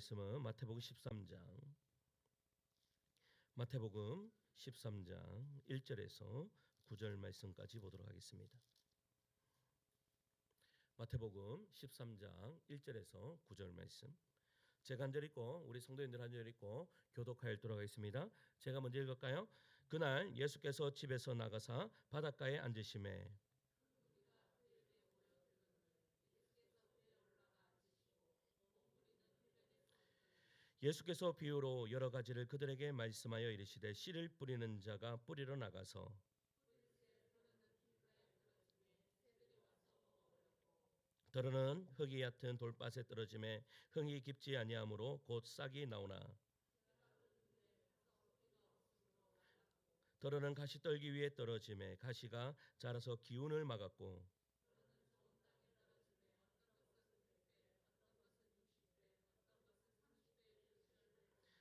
말씀은 마태복음 13장 1절에서 9절 말씀까지 보도록 하겠습니다. 마태복음 13장 1절에서 9절 말씀, 제가 한 절 읽고 우리 성도님들 한 절 읽고 교독하여 읽도록 하겠습니다. 제가 먼저 읽을까요? 그날 예수께서 집에서 나가사 바닷가에 앉으시매 예수께서 비유로 여러 가지를 그들에게 말씀하여 이르시되 씨를 뿌리는 자가 뿌리러 나가서 더러는 흙이 얕은 돌밭에 떨어짐에 흙이 깊지 아니하므로 곧 싹이 나오나 더러는 가시떨기 위에 떨어짐에 가시가 자라서 기운을 막았고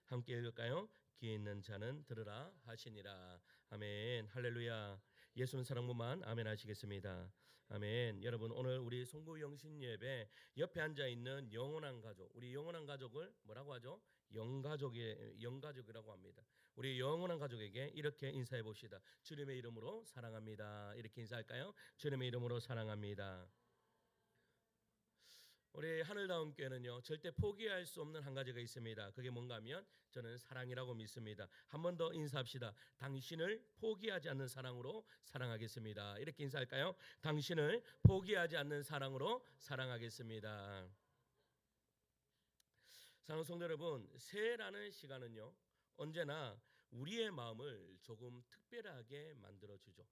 함께 읽을까요? 귀 있는 자는 들으라 하시니라. 아멘. 할렐루야. 예수는 사랑무만 아멘 하시겠습니다. 아멘. 여러분, 오늘 우리 송구 영신 예배 옆에 앉아 있는 영원한 가족, 우리 영원한 가족을 뭐라고 하죠? 영가족이라고 합니다. 우리 영원한 가족에게 이렇게 인사해 봅시다. 주님의 이름으로 사랑합니다. 이렇게 인사할까요? 주님의 이름으로 사랑합니다. 우리 하늘다운교회는요, 절대 포기할 수 없는 한 가지가 있습니다. 그게 뭔가 하면 저는 사랑이라고 믿습니다. 한 번 더 인사합시다. 당신을 포기하지 않는 사랑으로 사랑하겠습니다. 이렇게 인사할까요? 당신을 포기하지 않는 사랑으로 사랑하겠습니다. 사랑하는 성도 여러분, 새해라는 시간은요, 언제나 우리의 마음을 조금 특별하게 만들어주죠.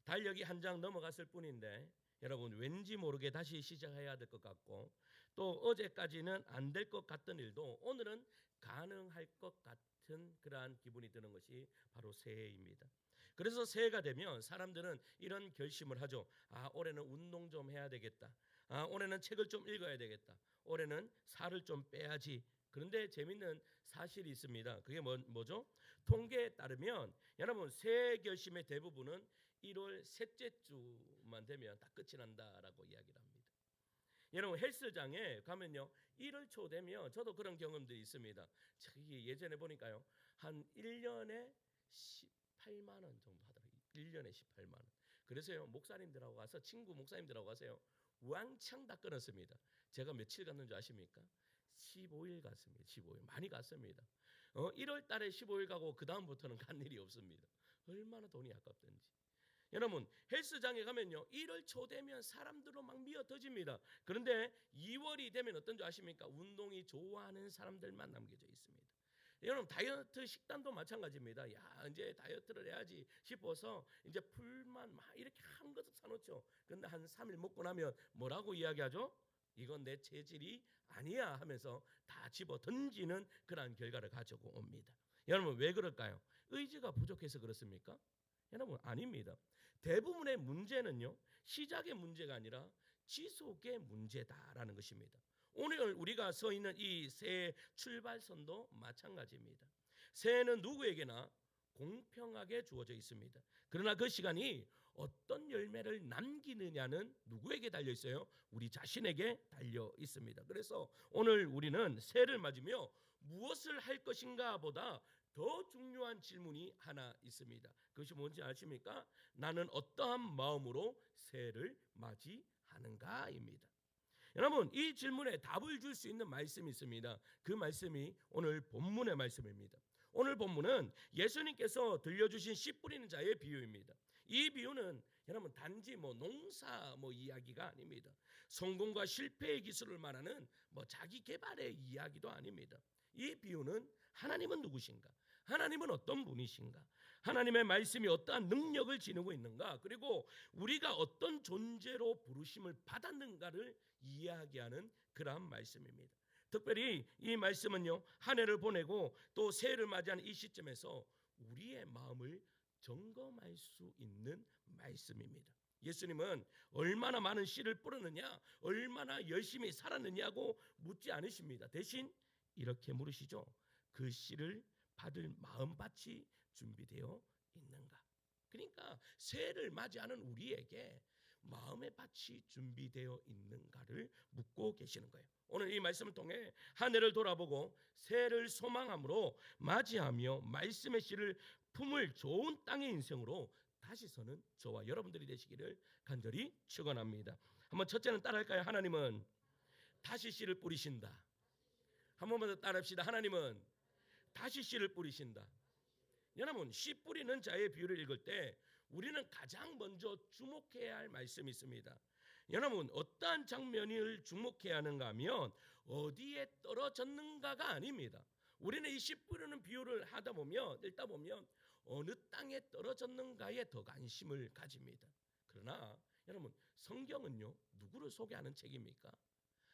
달력이 한 장 넘어갔을 뿐인데 여러분, 왠지 모르게 다시 시작해야 될 것 같고, 또 어제까지는 안 될 것 같던 일도 오늘은 가능할 것 같은 그러한 기분이 드는 것이 바로 새해입니다. 그래서 새해가 되면 사람들은 이런 결심을 하죠. 올해는 운동 좀 해야 되겠다. 올해는 책을 좀 읽어야 되겠다. 올해는 살을 좀 빼야지. 그런데 재밌는 사실이 있습니다. 그게 뭐죠? 통계에 따르면 여러분, 새해 결심의 대부분은 1월 셋째 주만 되면 다 끝이 난다라고 이야기를 합니다. 여러분, 헬스장에 가면요, 1월 초 되면 저도 그런 경험들이 있습니다. 예전에 보니까요, 한 1년에 18만 원 정도 하더라고요. 1년에 18만 원. 그래서요, 목사님들하고 가서, 친구 목사님들하고 가서요, 왕창 다 끊었습니다. 제가 며칠 갔는 줄 아십니까? 15일 갔습니다. 15일 많이 갔습니다. 1월 달에 15일 가고 그 다음부터는 간 일이 없습니다. 얼마나 돈이 아깝던지. 여러분, 헬스장에 가면요, 1월 초 되면 사람들로 막 미어터집니다. 그런데 2월이 되면 어떤 줄 아십니까? 운동이 좋아하는 사람들만 남겨져 있습니다. 여러분, 다이어트 식단도 마찬가지입니다. 이제 다이어트를 해야지 싶어서 이제 풀만 막 이렇게 한 그릇 사놓죠. 그런데 한 3일 먹고 나면 뭐라고 이야기하죠? 이건 내 체질이 아니야 하면서 다 집어 던지는 그러한 결과를 가지고 옵니다. 여러분, 왜 그럴까요? 의지가 부족해서 그렇습니까? 여러분, 아닙니다. 대부분의 문제는요, 시작의 문제가 아니라 지속의 문제다라는 것입니다. 오늘 우리가 서 있는 이 새해 출발선도 마찬가지입니다. 새해는 누구에게나 공평하게 주어져 있습니다. 그러나 그 시간이 어떤 열매를 남기느냐는 누구에게 달려 있어요? 우리 자신에게 달려 있습니다. 그래서 오늘 우리는 새해를 맞으며 무엇을 할 것인가 보다 더 중요한 질문이 하나 있습니다. 그것이 뭔지 아십니까? 나는 어떠한 마음으로 새해를 맞이하는가입니다. 여러분, 이 질문에 답을 줄 수 있는 말씀이 있습니다. 그 말씀이 오늘 본문의 말씀입니다. 오늘 본문은 예수님께서 들려주신 씨 뿌리는 자의 비유입니다. 이 비유는 여러분, 단지 농사 이야기가 아닙니다. 성공과 실패의 기술을 말하는 자기 개발의 이야기도 아닙니다. 이 비유는 하나님은 누구신가? 하나님은 어떤 분이신가? 하나님의 말씀이 어떠한 능력을 지니고 있는가? 그리고 우리가 어떤 존재로 부르심을 받았는가를 이야기하는 그러한 말씀입니다. 특별히 이 말씀은요, 한 해를 보내고 또 새해를 맞이하는 이 시점에서 우리의 마음을 점검할 수 있는 말씀입니다. 예수님은 얼마나 많은 씨를 뿌렸느냐, 얼마나 열심히 살았느냐고 묻지 않으십니다. 대신 이렇게 물으시죠. 그 씨를 받을 마음밭이 준비되어 있는가? 그러니까 새해를 맞이하는 우리에게 마음의 밭이 준비되어 있는가를 묻고 계시는 거예요. 오늘 이 말씀을 통해 한 해를 돌아보고 새해를 소망함으로 맞이하며 말씀의 씨를 품을 좋은 땅의 인생으로 다시 서는 저와 여러분들이 되시기를 간절히 축원합니다. 한번 첫째는 따라할까요? 하나님은 다시 씨를 뿌리신다. 한 번만 더 따라합시다. 하나님은 다시 씨를 뿌리신다. 여러분, 씨 뿌리는 자의 비유를 읽을 때 우리는 가장 먼저 주목해야 할 말씀이 있습니다. 여러분, 어떠한 장면을 주목해야 하는가 하면 어디에 떨어졌는가가 아닙니다. 우리는 이 씨 뿌리는 비유를 하다 보면 읽다 보면 어느 땅에 떨어졌는가에 더 관심을 가집니다. 그러나 여러분, 성경은요, 누구를 소개하는 책입니까?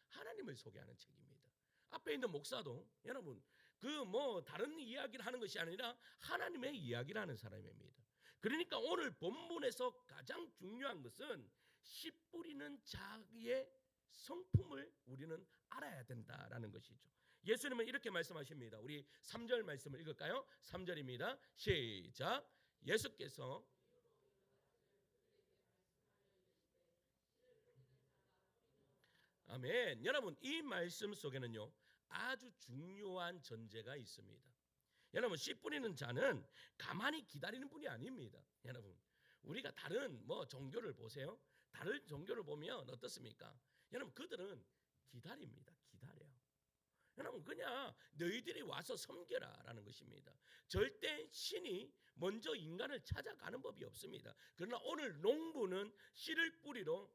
하나님을 소개하는 책입니다. 앞에 있는 목사도 여러분 그 다른 이야기를 하는 것이 아니라 하나님의 이야기를 하는 사람입니다. 그러니까 오늘 본문에서 가장 중요한 것은 씨 뿌리는 자의 성품을 우리는 알아야 된다라는 것이죠. 예수님은 이렇게 말씀하십니다. 우리 3절 말씀을 읽을까요? 3절입니다. 시작. 예수께서 아멘. 여러분, 이 말씀 속에는요 아주 중요한 전제가 있습니다. 여러분, 씨 뿌리는 자는 가만히 기다리는 분이 아닙니다. 여러분, 우리가 다른 종교를 보세요. 다른 종교를 보면 어떻습니까? 여러분, 그들은 기다립니다. 기다려요. 여러분, 그냥 너희들이 와서 섬겨라라는 것입니다. 절대 신이 먼저 인간을 찾아가는 법이 없습니다. 그러나 오늘 농부는 씨를 뿌리러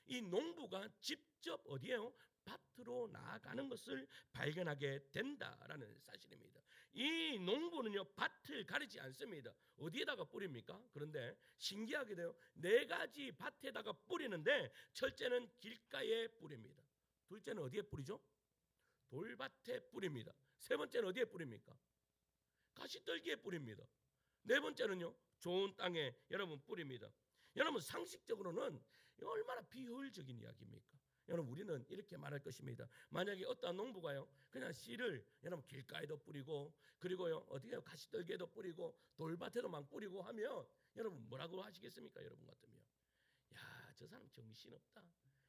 이 농부가 직접 어디에요? 밭으로 나아가는 것을 발견하게 된다라는 사실입니다. 이 농부는요 밭을 가리지 않습니다. 어디에다가 뿌립니까? 그런데 신기하게도요 4가지 밭에다가 뿌리는데 첫째는 길가에 뿌립니다. 둘째는 어디에 뿌리죠? 돌밭에 뿌립니다. 세 번째는 어디에 뿌립니까? 가시떨기에 뿌립니다. 네 번째는요 좋은 땅에 여러분 뿌립니다. 여러분, 상식적으로는 얼마나 비효율적인 이야기입니까? 여러분, 우리는 이렇게 말할 것입니다. 만약에 어떤 농부가요 그냥 씨를 여러분 길가에도 뿌리고 그리고요 어디에 가시떨기에도 뿌리고 돌밭에도 막 뿌리고 하면 여러분 뭐라고 하시겠습니까? 여러분 같으면 야, 저 사람 정신없다,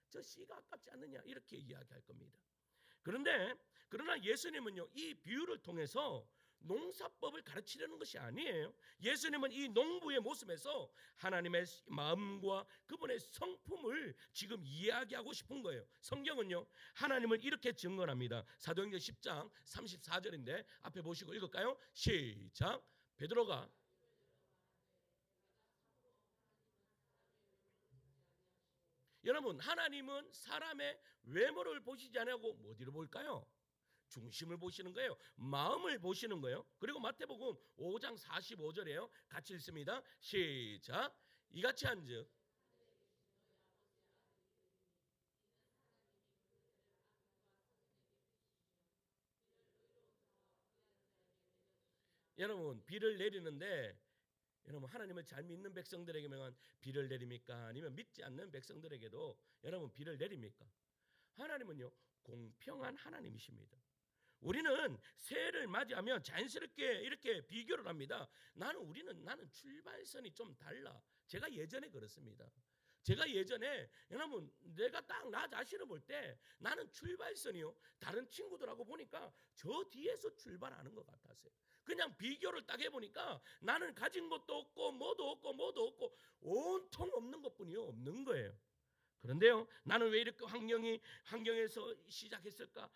저 씨가 아깝지 않느냐, 이렇게 이야기할 겁니다. 그러나 예수님은요 이 비유를 통해서 농사법을 가르치려는 것이 아니에요. 예수님은 이 농부의 모습에서 하나님의 마음과 그분의 성품을 지금 이야기하고 싶은 거예요. 성경은요 하나님을 이렇게 증언합니다. 사도행전 10장 34절인데 앞에 보시고 읽을까요? 시작. 베드로가 여러분, 하나님은 사람의 외모를 보시지 않고 어디를 볼까요? 중심을 보시는 거예요. 마음을 보시는 거예요. 그리고 마태복음 5장 45절이에요. 같이 읽습니다. 시작. 이같이 한즉 여러분 비를 내리는데 여러분 하나님을 잘 믿는 백성들에게만 비를 내립니까? 아니면 믿지 않는 백성들에게도 여러분 비를 내립니까? 하나님은요 공평한 하나님이십니다. 우리는 새해를 맞이하면 자연스럽게 이렇게 비교를 합니다. 나는 출발선이 좀 달라. 제가 예전에 그렇습니다. 제가 예전에 여러분 내가 딱 나 자신을 볼 때 나는 출발선이요 다른 친구들하고 보니까 저 뒤에서 출발하는 것 같았어요. 그냥 비교를 딱 해보니까 나는 가진 것도 없고 뭐도 없고 온통 없는 것뿐이요 없는 거예요. 그런데요 나는 왜 이렇게 환경에서 시작했을까?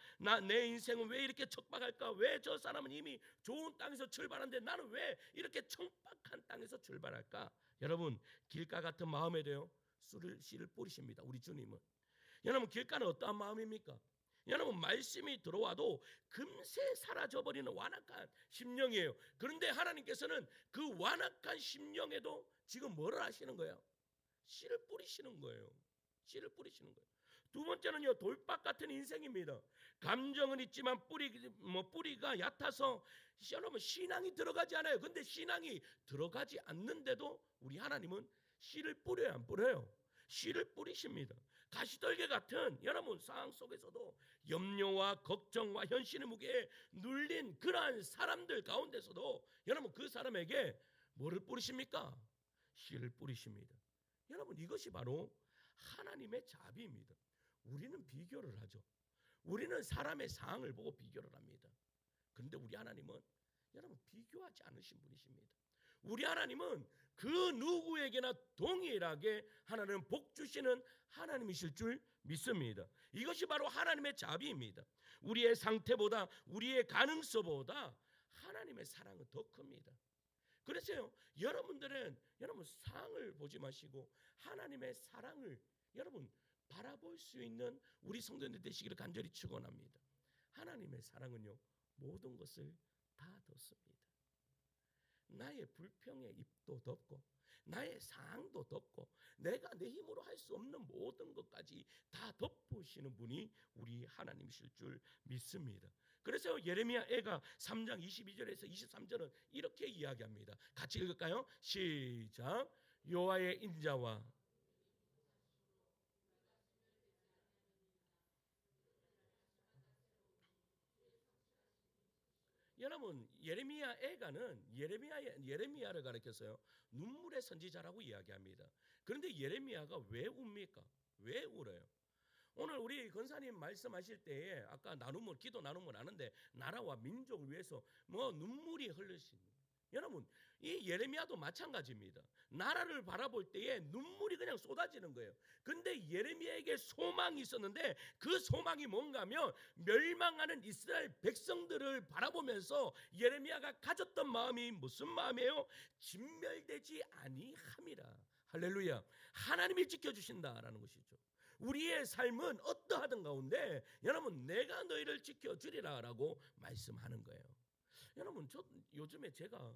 내 인생은 왜 이렇게 척박할까? 왜 저 사람은 이미 좋은 땅에서 출발하는데 나는 왜 이렇게 척박한 땅에서 출발할까? 여러분 길가 같은 마음에 대해 씨를 뿌리십니다. 우리 주님은. 여러분 길가는 어떠한 마음입니까? 여러분 말씀이 들어와도 금세 사라져버리는 완악한 심령이에요. 그런데 하나님께서는 그 완악한 심령에도 지금 뭐를 하시는 거예요? 씨를 뿌리시는 거예요. 씨를 뿌리시는 거예요. 두 번째는요 돌밭 같은 인생입니다. 감정은 있지만 뿌리가 얕아서 여러분 신앙이 들어가지 않아요. 근데 신앙이 들어가지 않는데도 우리 하나님은 씨를 뿌려요, 안 뿌려요? 씨를 뿌리십니다. 가시떨기 같은 여러분 상황 속에서도 염려와 걱정과 현실의 무게에 눌린 그러한 사람들 가운데서도 여러분 그 사람에게 뭐를 뿌리십니까? 씨를 뿌리십니다. 여러분, 이것이 바로 하나님의 자비입니다. 우리는 비교를 하죠. 우리는 사람의 상황을 보고 비교를 합니다. 그런데 우리 하나님은 여러분 비교하지 않으신 분이십니다. 우리 하나님은 그 누구에게나 동일하게 하나님은 복 주시는 하나님이실 줄 믿습니다. 이것이 바로 하나님의 자비입니다. 우리의 상태보다, 우리의 가능성보다 하나님의 사랑은 더 큽니다. 그래서요, 여러분들은 여러분 상을 보지 마시고 하나님의 사랑을 여러분 바라볼 수 있는 우리 성도님들 되시기를 간절히 축원합니다. 하나님의 사랑은요, 모든 것을 다 덮습니다. 나의 불평의 입도 덮고, 나의 상도 덮고, 내가 내 힘으로 할 수 없는 모든 것까지 다 덮으시는 분이 우리 하나님이실 줄 믿습니다. 그래서 예레미야 애가 3장 22절에서 23절은 이렇게 이야기합니다. 같이 읽을까요? 시작. 여호와의 인자와 여러분, 예레미야 애가는 예레미야를 가리켜서요 눈물의 선지자라고 이야기합니다. 그런데 예레미야가 왜 웁니까? 왜 울어요? 오늘 우리 권사님 말씀하실 때에 아까 나눔을 기도 나눔을 하는데 나라와 민족을 위해서 뭐 눈물이 흘르신 여러분, 이 예레미야도 마찬가지입니다. 나라를 바라볼 때에 눈물이 그냥 쏟아지는 거예요. 근데 예레미야에게 소망이 있었는데 그 소망이 뭔가 하면 멸망하는 이스라엘 백성들을 바라보면서 예레미야가 가졌던 마음이 무슨 마음이에요? 진멸되지 아니함이라. 할렐루야. 하나님이 지켜주신다라는 것이죠. 우리의 삶은 어떠하든 가운데 여러분 내가 너희를 지켜주리라 라고 말씀하는 거예요. 여러분, 저 요즘에 제가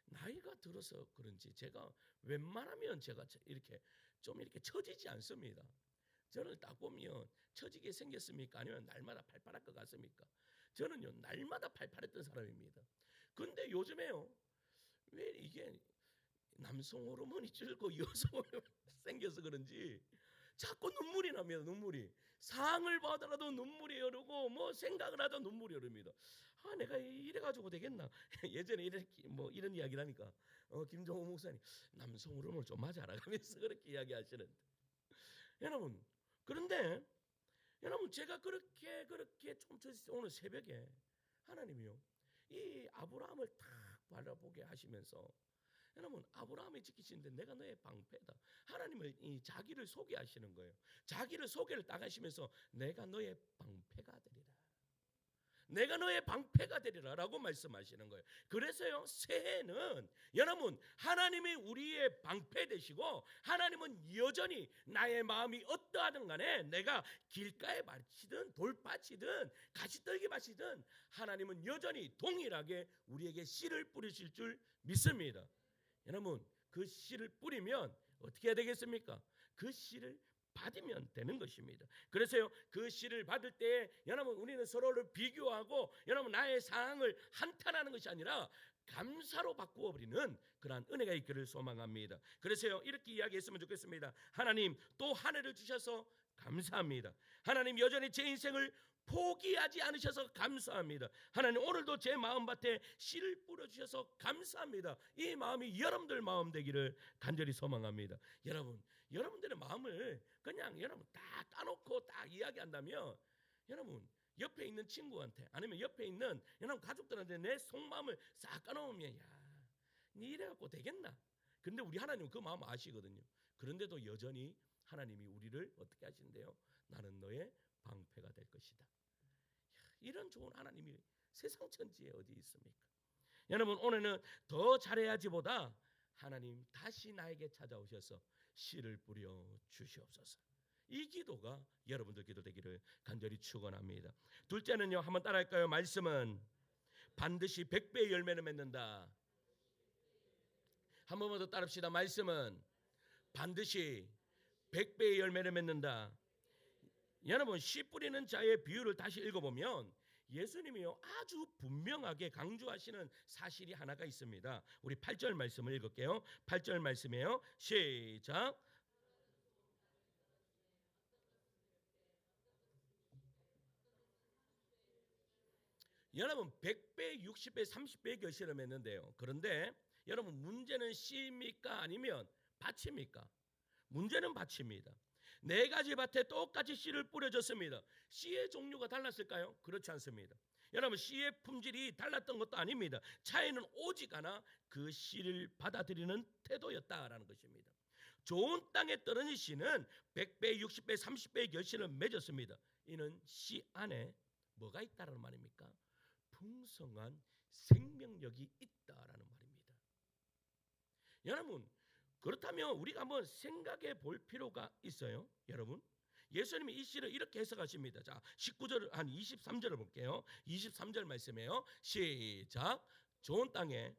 나이가 들어서 그런지 제가 웬만하면 제가 이렇게 좀 이렇게 처지지 않습니다. 저를 딱 보면 처지게 생겼습니까? 아니면 날마다 팔팔할 것 같습니까? 저는요 날마다 팔팔했던 사람입니다. 근데 요즘에요 왜 이게 남성 호르몬이 줄고 여성 호르몬이 생겨서 그런지 자꾸 눈물이 납니다. 눈물이 상을 받아라도 눈물이 흐르고 뭐 생각을 하다 눈물이 흐릅니다. 아, 내가 이래가지고 되겠나? 예전에 이런 이야기를 하니까 김종호 목사님 남성 호르몬을 좀 맞아라 하면서 그렇게 이야기하시는데 여러분, 그런데 여러분 제가 그렇게 좀 오늘 새벽에 하나님이요 이 아브라함을 탁 바라보게 하시면서 여러분 아브라함이 지키시는데 내가 너의 방패다. 하나님을 자기를 소개하시는 거예요. 자기를 소개를 딱 하시면서 내가 너의 방패가 되리라. 내가 너의 방패가 되리라 라고 말씀하시는 거예요. 그래서요 새해는 여러분 하나님이 우리의 방패 되시고 하나님은 여전히 나의 마음이 어떠하든 간에 내가 길가에 밭이든 돌밭이든 가시떨기 밭이든 하나님은 여전히 동일하게 우리에게 씨를 뿌리실 줄 믿습니다. 여러분 그 씨를 뿌리면 어떻게 해야 되겠습니까? 그 씨를 받으면 되는 것입니다. 그래서요 그 씨를 받을 때 여러분 우리는 서로를 비교하고 여러분 나의 상황을 한탄하는 것이 아니라 감사로 바꾸어 버리는 그러한 은혜가 있기를 소망합니다. 그래서요 이렇게 이야기했으면 좋겠습니다. 하나님 또 한 해를 주셔서 감사합니다. 하나님 여전히 제 인생을 포기하지 않으셔서 감사합니다. 하나님 오늘도 제 마음밭에 씨를 뿌려주셔서 감사합니다. 이 마음이 여러분들 마음 되기를 간절히 소망합니다. 여러분들의 마음을 그냥 여러분 다 까놓고 딱 이야기한다면 여러분 옆에 있는 친구한테 아니면 옆에 있는 여러분 가족들한테 내 속마음을 싹 까놓으면 야, 니 이래갖고 되겠나? 근데 우리 하나님은 그 마음 아시거든요. 그런데도 여전히 하나님이 우리를 어떻게 하신대요? 나는 너의 방패가 될 것이다. 이런 좋은 하나님이 세상 천지에 어디 있습니까? 여러분 오늘은 더 잘해야지보다 하나님 다시 나에게 찾아오셔서 씨를 뿌려 주시옵소서. 이 기도가 여러분들 기도 되기를 간절히 축원합니다. 둘째는요 한번 따라할까요? 말씀은 반드시 100배의 열매를 맺는다. 한 번만 더 따라합시다. 말씀은 반드시 100배의 열매를 맺는다. 여러분 씨 뿌리는 자의 비유를 다시 읽어보면 예수님이요 아주 분명하게 강조하시는 사실이 하나가 있습니다. 우리 8절 말씀을 읽을게요. 8절 말씀이에요. 시작. 여러분 100배, 60배, 30배의 결실을 맺는데요. 그런데 여러분 문제는 씨입니까? 아니면 밭입니까? 문제는 밭입니다. 네 가지 밭에 똑같이 씨를 뿌려줬습니다. 씨의 종류가 달랐을까요? 그렇지 않습니다. 여러분, 씨의 품질이 달랐던 것도 아닙니다. 차이는 오직 하나, 그 씨를 받아들이는 태도였다라는 것입니다. 좋은 땅에 떨어진 씨는 100배, 60배, 30배의 결실을 맺었습니다. 이는 씨 안에 뭐가 있다라는 말입니까? 풍성한 생명력이 있다라는 말입니다. 여러분, 그렇다면 우리가 한번 생각해 볼 필요가 있어요. 여러분, 예수님이 이 시를 이렇게 해석하십니다. 자, 19절 한 23절을 볼게요. 23절 말씀이에요. 시작. 좋은 땅에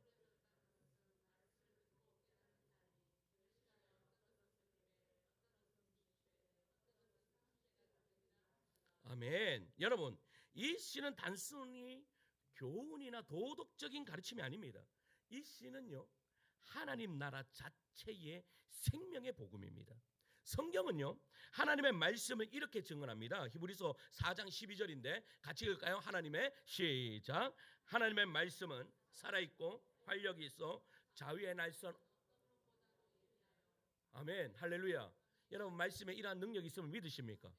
아멘. 여러분, 이 시는 단순히 교훈이나 도덕적인 가르침이 아닙니다. 이 시는요, 하나님 나라 자체의 생명의 복음입니다. 성경은요, 하나님의 말씀을 이렇게 증언합니다. 히브리서 4장 12절인데 같이 읽을까요? 하나님의 시작. 하나님의 말씀은 살아있고 활력이 있어 자위의 날선. 아멘. 할렐루야. 여러분, 말씀에 이러한 능력이 있으면 믿으십니까?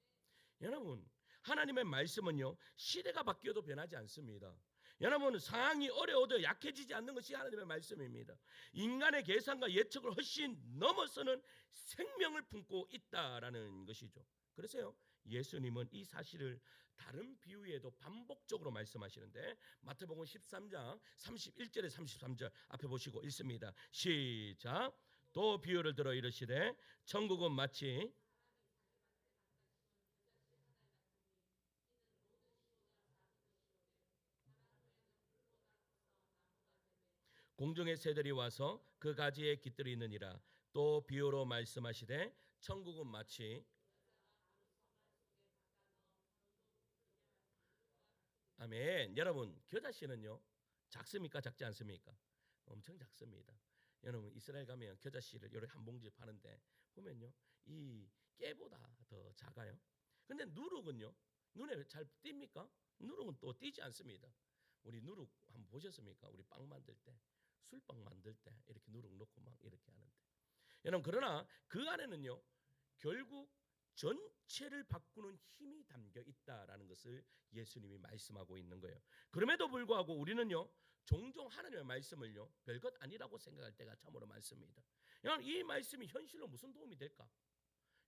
여러분, 하나님의 말씀은요, 시대가 바뀌어도 변하지 않습니다. 여러분, 상황이 어려워도 약해지지 않는 것이 하나님의 말씀입니다. 인간의 계산과 예측을 훨씬 넘어서는 생명을 품고 있다라는 것이죠. 그래서요, 예수님은 이 사실을 다른 비유에도 반복적으로 말씀하시는데, 마태복음 13장 31절에 33절 앞에 보시고 읽습니다. 시작. 또 비유를 들어 이르시되 천국은 마치 공중의 새들이 와서 그 가지에 깃들이 있느니라. 또 비유로 말씀하시되 천국은 마치 아멘. 여러분, 겨자씨는요 작습니까? 작지 않습니까? 엄청 작습니다. 여러분, 이스라엘 가면 겨자씨를 이렇게 한 봉지 파는데 보면요, 이 깨보다 더 작아요. 근데 누룩은요, 눈에 잘 띕니까? 누룩은 또 띄지 않습니다. 우리 누룩 한번 보셨습니까? 우리 빵 만들 때, 술빵 만들 때 이렇게 누룩 넣고 막 이렇게 하는데, 여러분, 그러나 그 안에는요 결국 전체를 바꾸는 힘이 담겨 있다라는 것을 예수님이 말씀하고 있는 거예요. 그럼에도 불구하고 우리는요 종종 하나님의 말씀을요 별것 아니라고 생각할 때가 참으로 많습니다. 여러분, 이 말씀이 현실로 무슨 도움이 될까?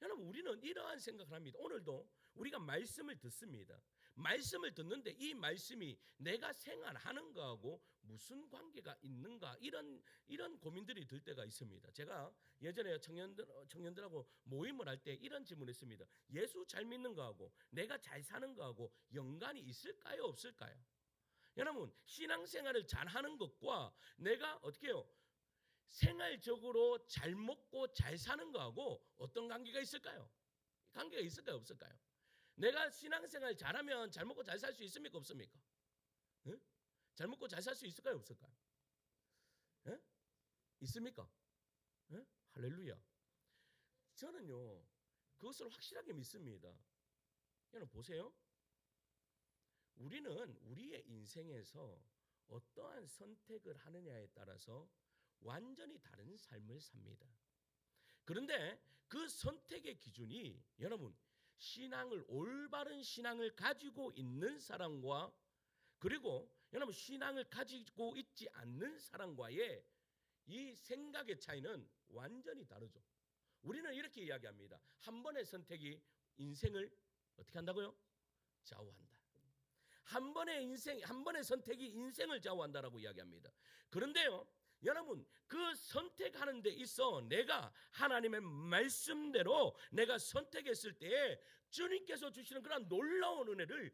여러분, 우리는 이러한 생각을 합니다. 오늘도 우리가 말씀을 듣습니다. 말씀을 듣는데 이 말씀이 내가 생활하는 거하고 무슨 관계가 있는가, 이런 고민들이 들 때가 있습니다. 제가 예전에 청년들하고 모임을 할 때 이런 질문을 했습니다. 예수 잘 믿는 거하고 내가 잘 사는 거하고 연관이 있을까요, 없을까요? 여러분, 신앙생활을 잘 하는 것과 내가 어떻게 해요? 생활적으로 잘 먹고 잘 사는 거하고 어떤 관계가 있을까요? 관계가 있을까요, 없을까요? 내가 신앙생활 잘하면 잘 먹고 잘 살 수 있습니까, 없습니까? 응? 잘 먹고 잘 살 수 있을까요, 없을까요? 응? 있습니까? 응? 할렐루야. 저는요 그것을 확실하게 믿습니다. 여러분 보세요. 우리는 우리의 인생에서 어떠한 선택을 하느냐에 따라서 완전히 다른 삶을 삽니다. 그런데 그 선택의 기준이 여러분, 신앙을, 올바른 신앙을 가지고 있는 사람과 그리고 여러분 신앙을 가지고 있지 않는 사람과의 이 생각의 차이는 완전히 다르죠. 우리는 이렇게 이야기합니다. 한 번의 선택이 인생을 어떻게 한다고요? 좌우한다. 한 번의 선택이 인생을 좌우한다라고 이야기합니다. 그런데요, 여러분, 그 선택하는 데 있어 내가 하나님의 말씀대로 내가 선택했을 때에 주님께서 주시는 그런 놀라운 은혜를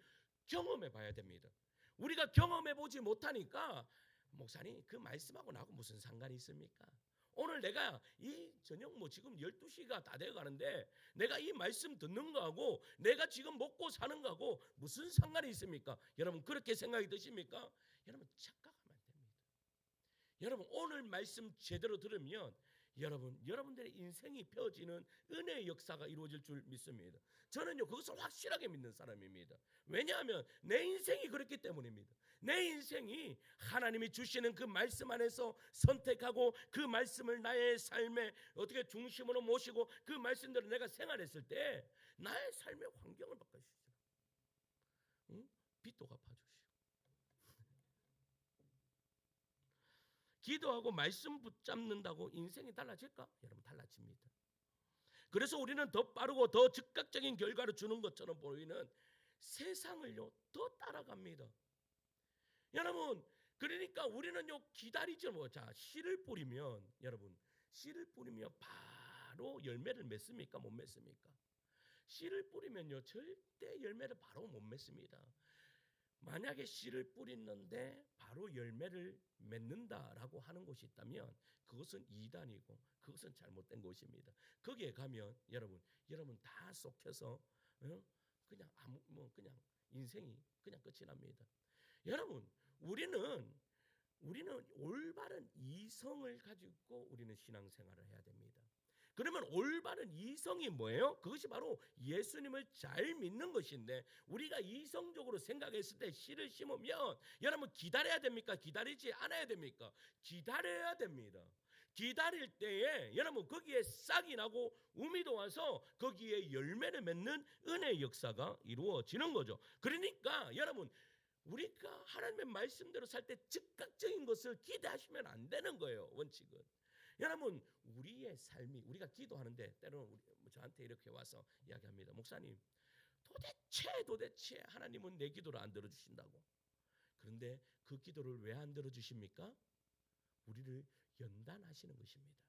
경험해 봐야 됩니다. 우리가 경험해 보지 못하니까 목사님, 그 말씀하고 나하고 무슨 상관이 있습니까? 오늘 내가 이 저녁 지금 12시가 다 되어 가는데 내가 이 말씀 듣는 거하고 내가 지금 먹고 사는 거하고 무슨 상관이 있습니까? 여러분, 그렇게 생각이 드십니까? 여러분, 착각하면 안 됩니다. 여러분, 오늘 말씀 제대로 들으면 여러분들의 인생이 펴지는 은혜의 역사가 이루어질 줄 믿습니다. 저는요 그것을 확실하게 믿는 사람입니다. 왜냐하면 내 인생이 그렇기 때문입니다. 내 인생이 하나님이 주시는 그 말씀 안에서 선택하고 그 말씀을 나의 삶의 어떻게 중심으로 모시고 그 말씀대로 내가 생활했을 때 나의 삶의 환경을 바꿔주시죠. 응? 빚도 갚아주시고 기도하고 말씀 붙잡는다고 인생이 달라질까? 여러분 달라집니다. 그래서 우리는 더 빠르고 더 즉각적인 결과를 주는 것처럼 보이는 세상을요 더 따라갑니다. 여러분 그러니까 우리는요 기다리지 뭐. 자, 씨를 뿌리면 여러분 씨를 뿌리면 바로 열매를 맺습니까? 못 맺습니까? 씨를 뿌리면요 절대 열매를 바로 못 맺습니다. 만약에 씨를 뿌리는데 바로 열매를 맺는다라고 하는 곳이 있다면 그것은 이단이고 그것은 잘못된 것입니다. 거기에 가면 여러분 다 쏙혀서 그냥 그냥 인생이 그냥 끝이 납니다. 여러분 우리는 올바른 이성을 가지고 우리는 신앙생활을 해야 됩니다. 그러면 올바른 이성이 뭐예요? 그것이 바로 예수님을 잘 믿는 것인데 우리가 이성적으로 생각했을 때 씨를 심으면 여러분 기다려야 됩니까? 기다리지 않아야 됩니까? 기다려야 됩니다. 기다릴 때에 여러분 거기에 싹이 나고 우미도 와서 거기에 열매를 맺는 은혜의 역사가 이루어지는 거죠. 그러니까 여러분 우리가 하나님의 말씀대로 살 때 즉각적인 것을 기대하시면 안 되는 거예요. 원칙은. 여러분 우리의 삶이 우리가 기도하는데 때로는 저한테 이렇게 와서 이야기합니다. 목사님 도대체 하나님은 내 기도를 안 들어주신다고. 그런데 그 기도를 왜 안 들어주십니까? 우리를 연단하시는 것입니다.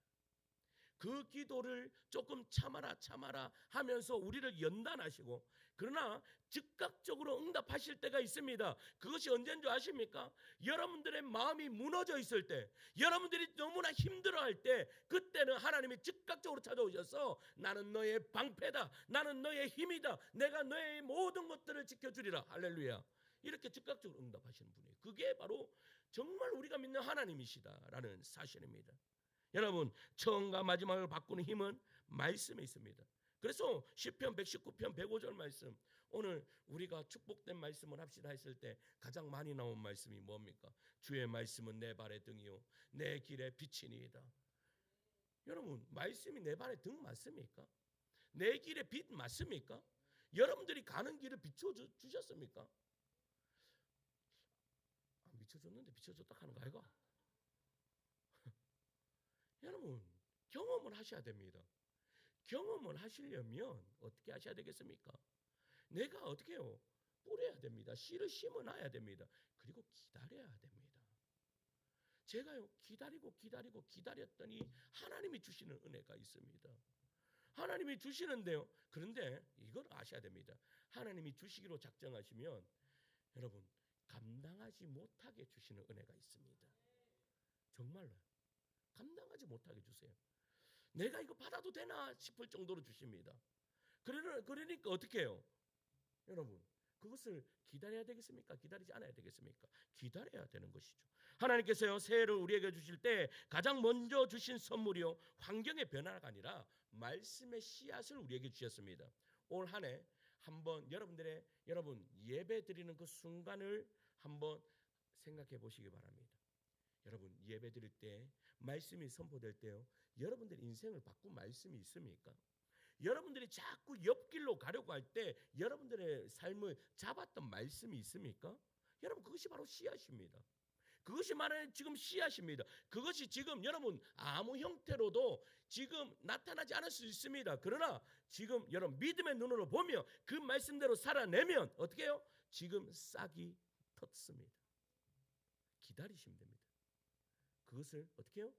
그 기도를 조금 참아라 하면서 우리를 연단하시고 그러나 즉각적으로 응답하실 때가 있습니다. 그것이 언제인 줄 아십니까? 여러분들의 마음이 무너져 있을 때, 여러분들이 너무나 힘들어할 때 그때는 하나님이 즉각적으로 찾아오셔서 나는 너의 방패다, 나는 너의 힘이다, 내가 너의 모든 것들을 지켜주리라. 할렐루야. 이렇게 즉각적으로 응답하시는 분이에요. 그게 바로 정말 우리가 믿는 하나님이시다라는 사실입니다. 여러분 처음과 마지막을 바꾸는 힘은 말씀에 있습니다. 그래서 시편 119편 105절 말씀, 오늘 우리가 축복된 말씀을 합시다 했을 때 가장 많이 나온 말씀이 뭡니까? 주의 말씀은 내 발의 등이요 내 길의 빛이니이다. 여러분 말씀이 내 발의 등 맞습니까? 내 길의 빛 맞습니까? 여러분들이 가는 길을 비춰주셨습니까? 비춰줬는데 비춰줬다 하는 거 아이가? 여러분 경험을 하셔야 됩니다. 경험을 하시려면 어떻게 하셔야 되겠습니까? 내가 어떻게 해요? 뿌려야 됩니다. 씨를 심어놔야 됩니다. 그리고 기다려야 됩니다. 제가요 기다렸더니 하나님이 주시는 은혜가 있습니다. 하나님이 주시는데요. 그런데 이걸 아셔야 됩니다. 하나님이 주시기로 작정하시면 여러분 감당하지 못하게 주시는 은혜가 있습니다. 정말로 감당하지 못하게 주세요. 내가 이거 받아도 되나 싶을 정도로 주십니다. 그러니까 어떻게 해요? 여러분 그것을 기다려야 되겠습니까? 기다리지 않아야 되겠습니까? 기다려야 되는 것이죠. 하나님께서요 새해를 우리에게 주실 때 가장 먼저 주신 선물이요 환경의 변화가 아니라 말씀의 씨앗을 우리에게 주셨습니다. 올 한 해 한번 여러분 예배 드리는 그 순간을 한번 생각해 보시기 바랍니다. 여러분 예배 드릴 때 말씀이 선포될 때요 여러분들 인생을 바꾼 말씀이 있습니까? 여러분들이 자꾸 옆길로 가려고 할 때 여러분들의 삶을 잡았던 말씀이 있습니까? 여러분 그것이 바로 씨앗입니다. 그것이 말하는 지금 씨앗입니다. 그것이 지금 여러분 아무 형태로도 지금 나타나지 않을 수 있습니다. 그러나 지금 여러분 믿음의 눈으로 보며 그 말씀대로 살아내면 어떻게 해요? 지금 싹이 텄습니다. 기다리시면 됩니다. 그것을 어떻게 해요?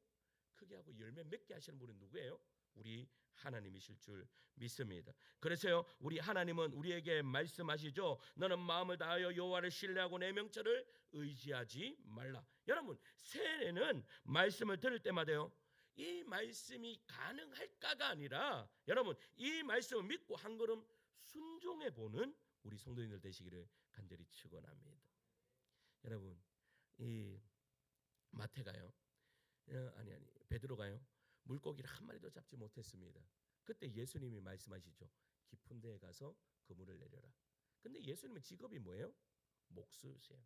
크게 하고 열매 맺게 하시는 분은 누구예요? 우리 하나님이실 줄 믿습니다. 그래서요 우리 하나님은 우리에게 말씀하시죠. 너는 마음을 다하여 여호와를 신뢰하고 내 명철을 의지하지 말라. 여러분 새해에는 말씀을 들을 때마다요 이 말씀이 가능할까가 아니라 여러분 이 말씀을 믿고 한 걸음 순종해 보는 우리 성도님들 되시기를 간절히 축원합니다. 여러분 이 마태가요 베드로가요 물고기를 한 마리도 잡지 못했습니다. 그때 예수님이 말씀하시죠. 깊은 데에 가서 그물을 내려라. 근데 예수님의 직업이 뭐예요? 목수세요.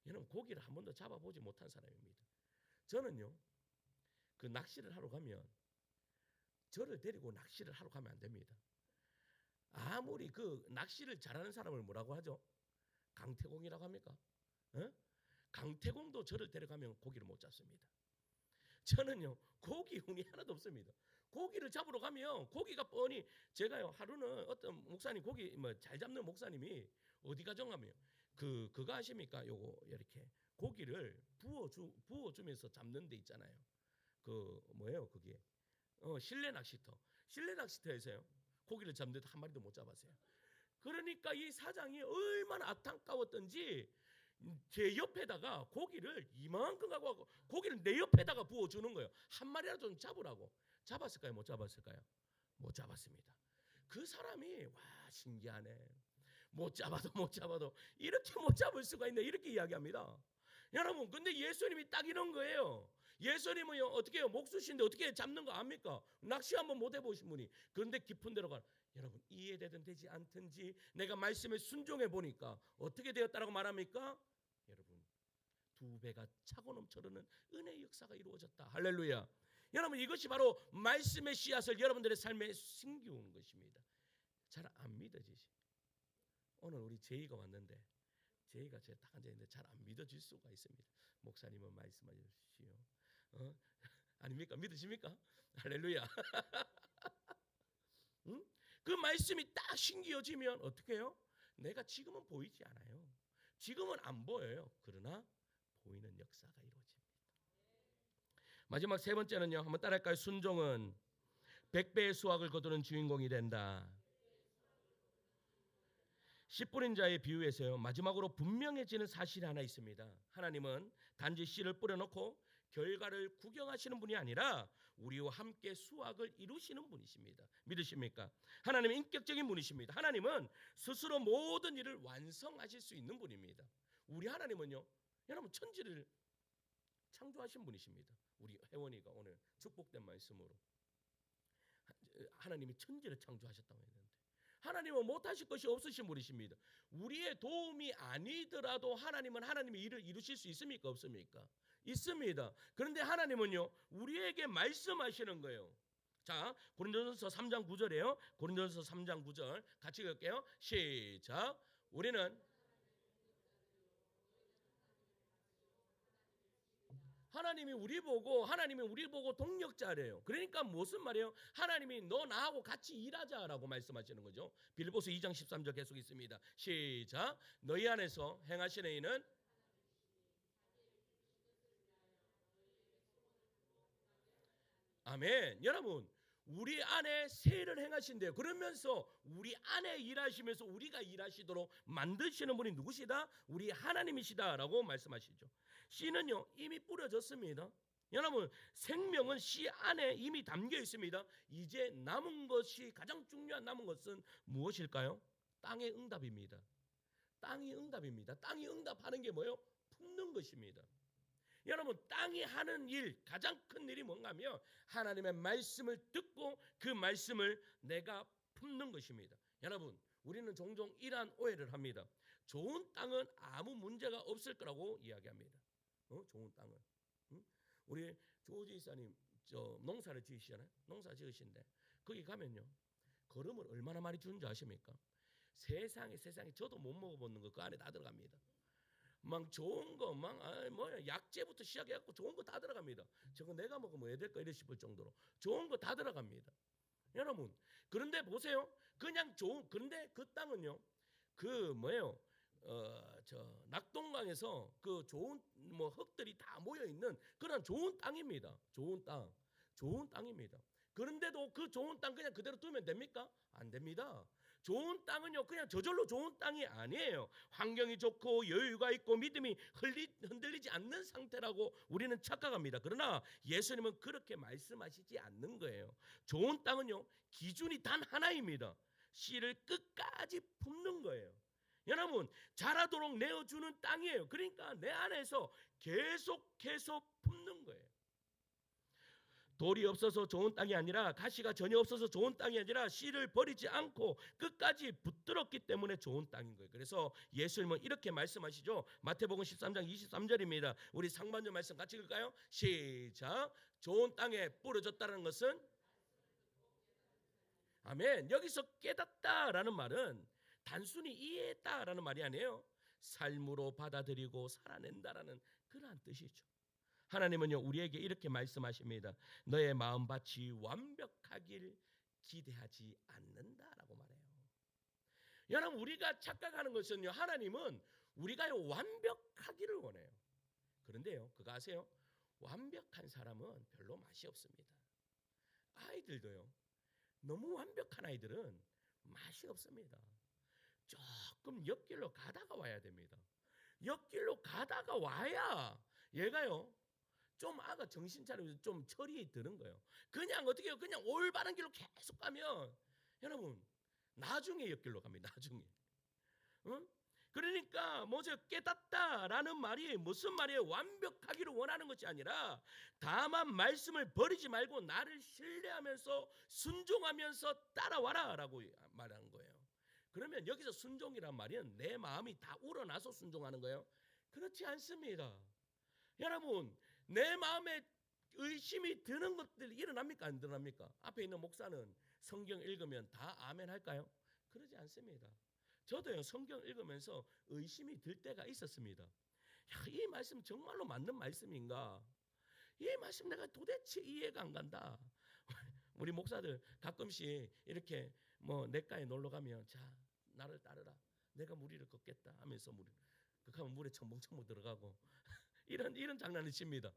여러분 고기를 한 번도 잡아보지 못한 사람입니다. 저는요 그 낚시를 하러 가면 저를 데리고 낚시를 하러 가면 안 됩니다. 아무리 그 낚시를 잘하는 사람을 뭐라고 하죠? 강태공이라고 합니까? 어? 강태공도 저를 데려가면 고기를 못 잡습니다. 저는요 고기 운이 하나도 없습니다. 고기를 잡으러 가면 고기가 뻔히 제가요 하루는 어떤 목사님 고기 뭐 잘 잡는 목사님이 어디 가정하면 그거 아십니까? 요거 이렇게 고기를 부어주면서 잡는 데 있잖아요. 그 뭐예요 그게? 실내 낚시터에서요 고기를 잡는데도 한 마리도 못 잡았어요. 그러니까 이 사장이 얼마나 안타까웠던지 제 옆에다가 고기를 이만큼 갖고 고기를 내 옆에다가 부어주는 거예요. 한 마리라도 좀 잡으라고. 잡았을까요? 못 잡았을까요? 못 잡았습니다. 그 사람이 와 신기하네. 못 잡아도 이렇게 못 잡을 수가 있네 이렇게 이야기합니다. 여러분 근데 예수님이 딱 이런 거예요. 예수님은요 어떻게 해요? 목수신데 어떻게 잡는 거 압니까? 낚시 한번 못 해보신 분이. 그런데 깊은 데로 가라. 여러분 이해되든 되지 않든지 내가 말씀에 순종해 보니까 어떻게 되었다라고 말합니까? 여러분 2배가 차고 넘쳐르는 은혜의 역사가 이루어졌다. 할렐루야. 여러분 이것이 바로 말씀의 씨앗을 여러분들의 삶에 심기운 것입니다. 잘 안 믿어지시. 오늘 우리 제이가 왔는데 제이가 제가 딱 앉아있는데 잘 안 믿어질 수가 있습니다. 목사님은 말씀하십시오. 아닙니까? 믿으십니까? 할렐루야. 응? 그 말씀이 딱 신기어지면 어떻게 해요? 내가 지금은 보이지 않아요. 지금은 안 보여요. 그러나 보이는 역사가 이루어집니다. 마지막 세 번째는요. 한번 따라할까요? 순종은 100배의 수확을 거두는 주인공이 된다. 씨 뿌린 자의 비유에서요. 마지막으로 분명해지는 사실이 하나 있습니다. 하나님은 단지 씨를 뿌려놓고 결과를 구경하시는 분이 아니라 우리와 함께 수확을 이루시는 분이십니다. 믿으십니까? 하나님은 인격적인 분이십니다. 하나님은 스스로 모든 일을 완성하실 수 있는 분입니다. 우리 하나님은요. 여러분 천지를 창조하신 분이십니다. 우리 혜원이가 오늘 축복된 말씀으로 하나님이 천지를 창조하셨다고 했는데 하나님은 못하실 것이 없으신 분이십니다. 우리의 도움이 아니더라도 하나님은 하나님의 일을 이루실 수 있습니까? 없습니까? 있습니다. 그런데 하나님은요 우리에게 말씀하시는 거예요. 자 고린도전서 3장 9절이에요. 고린도전서 3장 9절 같이 읽을게요. 시작. 우리는 하나님이 우리 보고 동력자래요. 그러니까 무슨 말이에요? 하나님이 너 나하고 같이 일하자라고 말씀하시는 거죠. 빌립보서 2장 13절 계속 있습니다. 시작. 너희 안에서 행하시는 이는 아멘. 여러분 우리 안에 세를 행하신대요. 그러면서 우리 안에 일하시면서 우리가 일하시도록 만드시는 분이 누구시다? 우리 하나님이시다라고 말씀하시죠. 씨는요 이미 뿌려졌습니다. 여러분 생명은 씨 안에 이미 담겨 있습니다. 이제 남은 것이 가장 중요한 남은 것은 무엇일까요? 땅의 응답입니다. 땅이 응답입니다. 땅이 응답하는 게 뭐예요? 품는 것입니다. 여러분 땅이 하는 일 가장 큰 일이 뭔가 하면 하나님의 말씀을 듣고 그 말씀을 내가 품는 것입니다. 여러분 우리는 종종 이러한 오해를 합니다. 좋은 땅은 아무 문제가 없을 거라고 이야기합니다. 좋은 땅은 우리 조지 이사님 농사를 지으시잖아요. 농사 지으신데 거기 가면요 거름을 얼마나 많이 주는 줄 아십니까? 세상에 저도 못 먹어보는 거 그 안에 다 들어갑니다. 막 좋은 거, 약재부터 시작해갖고 좋은 거 다 들어갑니다. 저거 내가 먹으면 왜 될까 이래 싶을 정도로 좋은 거 다 들어갑니다. 여러분, 그런데 보세요. 그런데 그 땅은요, 낙동강에서 그 좋은 흙들이 다 모여 있는 그런 좋은 땅입니다. 좋은 땅입니다. 그런데도 그 좋은 땅 그냥 그대로 두면 됩니까? 안 됩니다. 좋은 땅은요 그냥 저절로 좋은 땅이 아니에요. 환경이 좋고 여유가 있고 믿음이 흔들리지 않는 상태라고 우리는 착각합니다. 그러나 예수님은 그렇게 말씀하시지 않는 거예요. 좋은 땅은요 기준이 단 하나입니다. 씨를 끝까지 품는 거예요. 여러분 자라도록 내어주는 땅이에요. 그러니까 내 안에서 계속해서 품는 거예요. 돌이 없어서 좋은 땅이 아니라, 가시가 전혀 없어서 좋은 땅이 아니라 씨를 버리지 않고 끝까지 붙들었기 때문에 좋은 땅인 거예요. 그래서 예수님은 이렇게 말씀하시죠. 마태복음 13장 23절입니다. 우리 상반절 말씀 같이 읽을까요? 시작. 좋은 땅에 뿌려졌다는 것은, 아멘. 여기서 깨닫다라는 말은 단순히 이해했다라는 말이 아니에요. 삶으로 받아들이고 살아낸다라는 그러한 뜻이죠. 하나님은요, 우리에게 이렇게 말씀하십니다. 너의 마음밭이 완벽하길 기대하지 않는다라고 말해요. 여러분, 우리가 착각하는 것은요, 하나님은 우리가요 완벽하기를 원해요. 그런데요, 그거 아세요? 완벽한 사람은 별로 맛이 없습니다. 아이들도요, 너무 완벽한 아이들은 맛이 없습니다. 조금 옆길로 가다가 와야 됩니다. 옆길로 가다가 와야 얘가요 좀 아가 정신 차리면서 좀 철이 드는 거예요. 그냥 어떻게 해요? 그냥 올바른 길로 계속 가면 여러분 나중에 옆길로 갑니다. 나중에. 응? 그러니까 모세 깨닫다라는 말이 무슨 말이에요? 완벽하기를 원하는 것이 아니라 다만 말씀을 버리지 말고 나를 신뢰하면서 순종하면서 따라와라 라고 말하는 거예요. 그러면 여기서 순종이란 말은 내 마음이 다 우러나서 순종하는 거예요? 그렇지 않습니다. 여러분, 내 마음에 의심이 드는 것들이 일어납니까? 안 일어납니까? 앞에 있는 목사는 성경 읽으면 다 아멘 할까요? 그러지 않습니다. 저도요, 성경 읽으면서 의심이 들 때가 있었습니다. 야, 이 말씀 정말로 맞는 말씀인가? 이 말씀 내가 도대체 이해가 안 간다. 우리 목사들 가끔씩 이렇게 뭐 내과에 놀러 가면, 자, 나를 따르라, 내가 무리를 걷겠다 하면서 그하면 물에 첨벙첨벙 들어가고 이런 장난을 칩니다.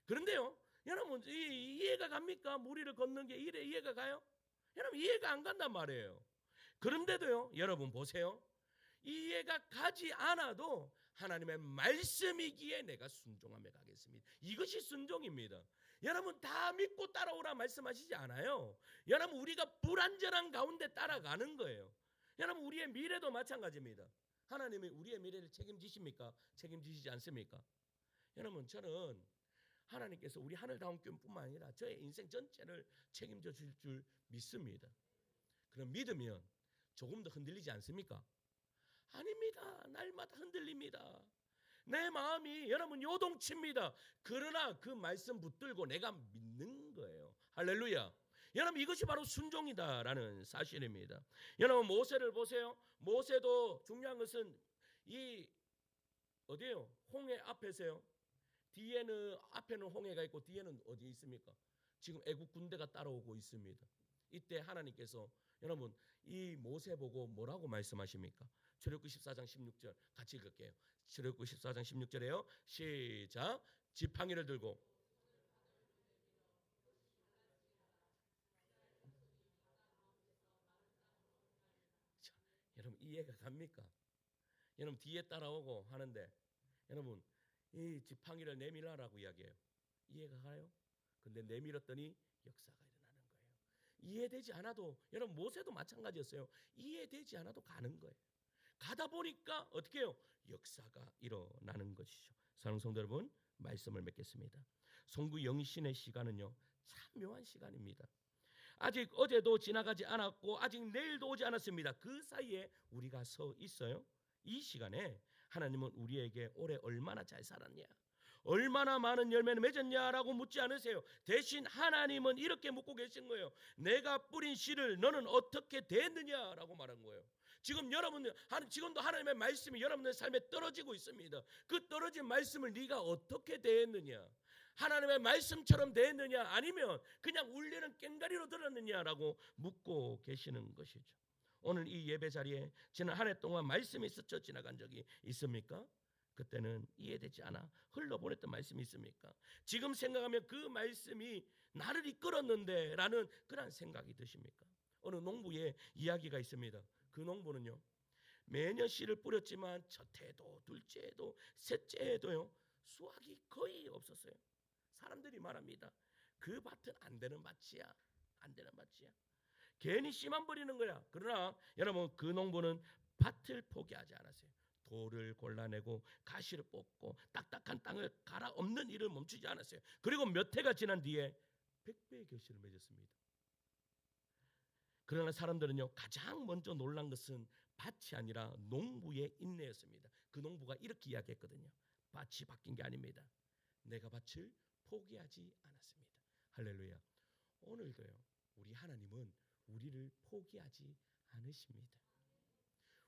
그런데요, 여러분 이해가 갑니까? 무리를 걷는 게 이해가 가요? 여러분 이해가 안 간단 말이에요. 그런데도요, 여러분 보세요. 이해가 가지 않아도 하나님의 말씀이기에 내가 순종하며 가겠습니다. 이것이 순종입니다. 여러분 다 믿고 따라오라 말씀하시지 않아요. 여러분 우리가 불완전한 가운데 따라가는 거예요. 여러분 우리의 미래도 마찬가지입니다. 하나님이 우리의 미래를 책임지십니까? 책임지시지 않습니까? 여러분 저는 하나님께서 우리 하늘다운교회뿐만 아니라 저의 인생 전체를 책임져 주실 줄 믿습니다. 그럼 믿으면 조금 더 흔들리지 않습니까? 아닙니다. 날마다 흔들립니다. 내 마음이 여러분 요동칩니다. 그러나 그 말씀 붙들고 내가 믿는 거예요. 할렐루야. 여러분 이것이 바로 순종이다라는 사실입니다. 여러분 모세를 보세요. 모세도 중요한 것은 이 어디에요? 홍해 앞에서요. 뒤에는 앞에는 홍해가 있고 뒤에는 어디 있습니까? 지금 애국 군대가 따라오고 있습니다. 이때 하나님께서 여러분 이 모세 보고 뭐라고 말씀하십니까? 출애굽기 14장 16절 같이 읽을게요. 출애굽기 14장 16절에요. 시작. 지팡이를 들고 자, 여러분 이해가 갑니까? 여러분 뒤에 따라오고 하는데 여러분 이 지팡이를 내밀라라고 이야기해요. 이해가 가요? 근데 내밀었더니 역사가 일어나는 거예요. 이해되지 않아도 여러분 모세도 마찬가지였어요. 이해되지 않아도 가는 거예요. 가다 보니까 어떻게 해요? 역사가 일어나는 것이죠. 사랑하는 성도 여러분, 말씀을 맺겠습니다. 송구 영신의 시간은요 참 묘한 시간입니다. 아직 어제도 지나가지 않았고 아직 내일도 오지 않았습니다. 그 사이에 우리가 서 있어요. 이 시간에 하나님은 우리에게 올해 얼마나 잘 살았냐, 얼마나 많은 열매를 맺었냐라고 묻지 않으세요. 대신 하나님은 이렇게 묻고 계신 거예요. 내가 뿌린 씨를 너는 어떻게 됐느냐라고 말한 거예요. 지금 여러분 지금도 하나님의 말씀이 여러분의 삶에 떨어지고 있습니다. 그 떨어진 말씀을 네가 어떻게 대했느냐, 하나님의 말씀처럼 대했느냐, 아니면 그냥 울리는 꽹가리로 들었느냐라고 묻고 계시는 것이죠. 오늘 이 예배 자리에 지난 한 해 동안 말씀이 스쳐 지나간 적이 있습니까? 그때는 이해되지 않아 흘러보냈던 말씀이 있습니까? 지금 생각하면 그 말씀이 나를 이끌었는데 라는 그런 생각이 드십니까? 어느 농부의 이야기가 있습니다. 그 농부는요 매년 씨를 뿌렸지만 첫 해도 둘째 해도 셋째 해도요 수확이 거의 없었어요. 사람들이 말합니다. 그 밭은 안 되는 밭이야, 안 되는 밭이야. 괜히 씨만 버리는 거야. 그러나 여러분 그 농부는 밭을 포기하지 않았어요. 돌을 골라내고 가시를 뽑고 딱딱한 땅을 갈아 엎는 일을 멈추지 않았어요. 그리고 몇 해가 지난 뒤에 100배의 결실을 맺었습니다. 그러나 사람들은요, 가장 먼저 놀란 것은 밭이 아니라 농부의 인내였습니다. 그 농부가 이렇게 이야기했거든요. 밭이 바뀐 게 아닙니다. 내가 밭을 포기하지 않았습니다. 할렐루야. 오늘도요, 우리 하나님은 우리를 포기하지 않으십니다.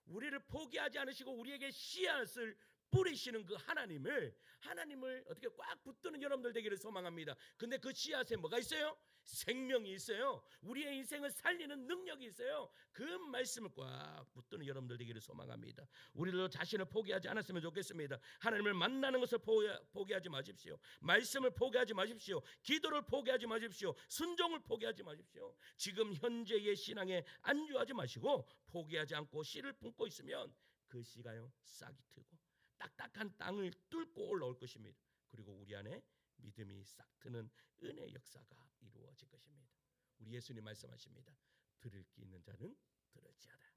우리를 포기하지 않으시고 우리에게 씨앗을 뿌리시는 그 하나님을 어떻게 꽉 붙드는 여러분들 되기를 소망합니다. 근데 그 씨앗에 뭐가 있어요? 생명이 있어요. 우리의 인생을 살리는 능력이 있어요. 그 말씀을 꽉 붙드는 여러분들 되기를 소망합니다. 우리도 자신을 포기하지 않았으면 좋겠습니다. 하나님을 만나는 것을 포기하지 마십시오. 말씀을 포기하지 마십시오. 기도를 포기하지 마십시오. 순종을 포기하지 마십시오. 지금 현재의 신앙에 안주하지 마시고 포기하지 않고 씨를 품고 있으면 그 씨가요, 싹이 트고 딱딱한 땅을 뚫고 올라올 것입니다. 그리고 우리 안에 믿음이 싹 트는 은혜 역사가 이루어질 것입니다. 우리 예수님 말씀하십니다. 들을 귀 있는 자는 들을지어다.